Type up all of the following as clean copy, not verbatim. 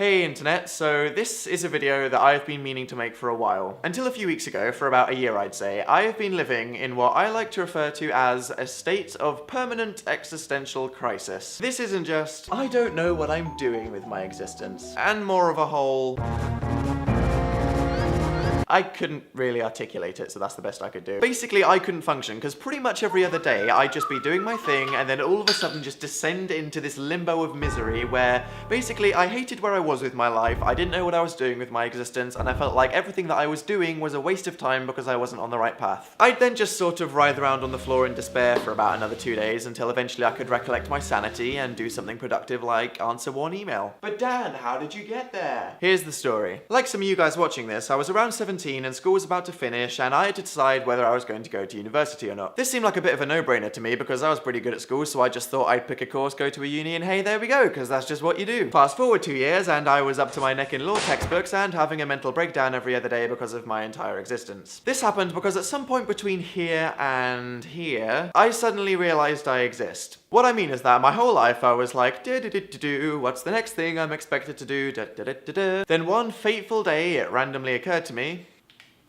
Hey internet, so this is a video that I've been meaning to make for a while. Until a few weeks ago, for about a year I'd say, I have been living in what I like to refer to as a state of permanent existential crisis. This isn't just, I don't know what I'm doing with my existence, and more of a whole... I couldn't really articulate it, so that's the best I could do. Basically, I couldn't function, because pretty much every other day, I'd just be doing my thing, and then all of a sudden just descend into this limbo of misery where, basically, I hated where I was with my life, I didn't know what I was doing with my existence, and I felt like everything that I was doing was a waste of time because I wasn't on the right path. I'd then just sort of writhe around on the floor in despair for about another 2 days, until eventually I could recollect my sanity and do something productive like answer one email. But Dan, how did you get there? Here's the story. Like some of you guys watching this, I was around 17 and school was about to finish, and I had to decide whether I was going to go to university or not. This seemed like a bit of a no-brainer to me because I was pretty good at school, so I just thought I'd pick a course, go to a uni, and hey, there we go, because that's just what you do. Fast forward 2 years, and I was up to my neck in law textbooks and having a mental breakdown every other day because of my entire existence. This happened because at some point between here and here, I suddenly realized I exist. What I mean is that my whole life I was like, what's the next thing I'm expected to do, Then one fateful day it randomly occurred to me,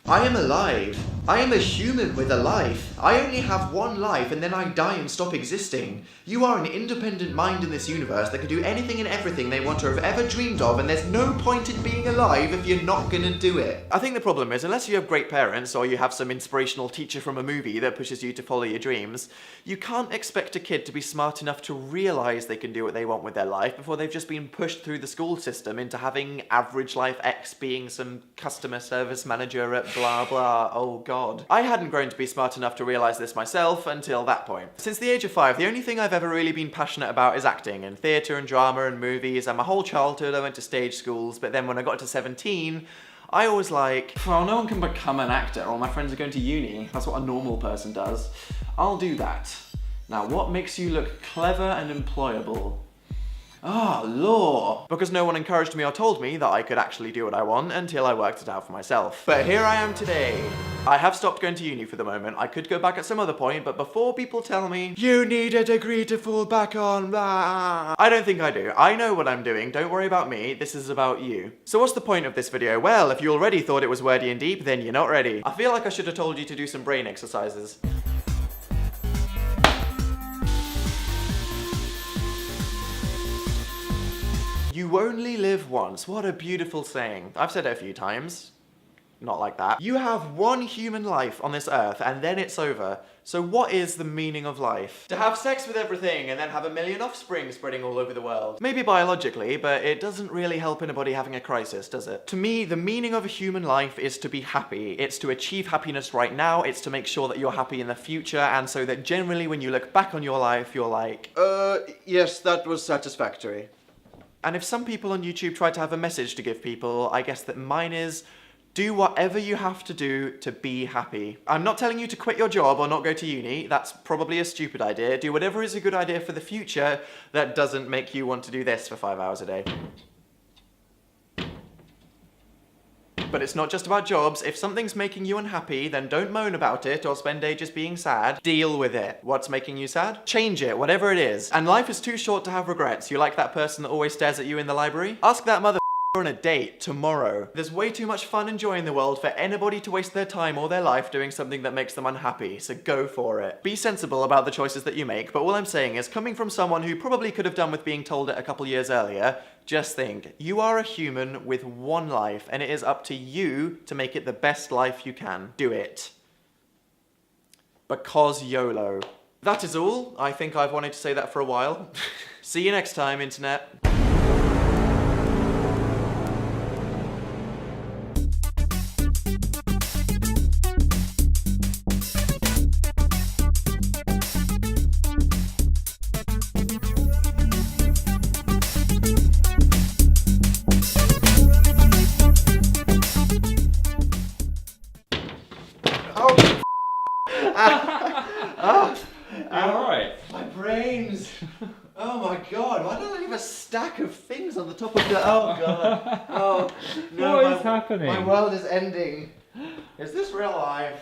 I am alive. I am a human with a life. I only have one life and then I die and stop existing. You are an independent mind in this universe that can do anything and everything they want or have ever dreamed of, and there's no point in being alive if you're not gonna do it. I think the problem is, unless you have great parents or you have some inspirational teacher from a movie that pushes you to follow your dreams, you can't expect a kid to be smart enough to realize they can do what they want with their life before they've just been pushed through the school system into having average life X being some customer service manager at blah blah, oh god. I hadn't grown to be smart enough to realize this myself until that point. Since the age of 5, the only thing I've ever really been passionate about is acting, and theatre and drama and movies, and my whole childhood I went to stage schools, but then when I got to 17, I was like, well, no one can become an actor, all my friends are going to uni, that's what a normal person does. I'll do that. Now what makes you look clever and employable? Ah, law! Because no one encouraged me or told me that I could actually do what I want until I worked it out for myself. But here I am today. I have stopped going to uni for the moment. I could go back at some other point, but before people tell me, you need a degree to fall back on, blah, I don't think I do. I know what I'm doing, don't worry about me, this is about you. So what's the point of this video? Well, if you already thought it was wordy and deep, then you're not ready. I feel like I should have told you to do some brain exercises. You only live once. What a beautiful saying. I've said it a few times. Not like that. You have one human life on this earth and then it's over. So what is the meaning of life? To have sex with everything and then have a million offspring spreading all over the world. Maybe biologically, but it doesn't really help anybody having a crisis, does it? To me, the meaning of a human life is to be happy. It's to achieve happiness right now. It's to make sure that you're happy in the future, and so that generally when you look back on your life, you're like, yes, that was satisfactory. And if some people on YouTube try to have a message to give people, I guess that mine is, do whatever you have to do to be happy. I'm not telling you to quit your job or not go to uni, that's probably a stupid idea. Do whatever is a good idea for the future that doesn't make you want to do this for 5 hours a day. But it's not just about jobs. If something's making you unhappy, then don't moan about it or spend ages being sad. Deal with it. What's making you sad? Change it, whatever it is. And life is too short to have regrets. You like that person that always stares at you in the library? Ask that mother on a date tomorrow. There's way too much fun and joy in the world for anybody to waste their time or their life doing something that makes them unhappy, so go for it. Be sensible about the choices that you make, but all I'm saying is, coming from someone who probably could have done with being told it a couple years earlier, just think, you are a human with one life, and it is up to you to make it the best life you can. Do it. Because YOLO. That is all. I think I've wanted to say that for a while. See you next time, internet. Alright. My brains! Oh my god, why don't I have a stack of things on the top of the... Oh god. Oh no. What is happening? My world is ending. Is this real life?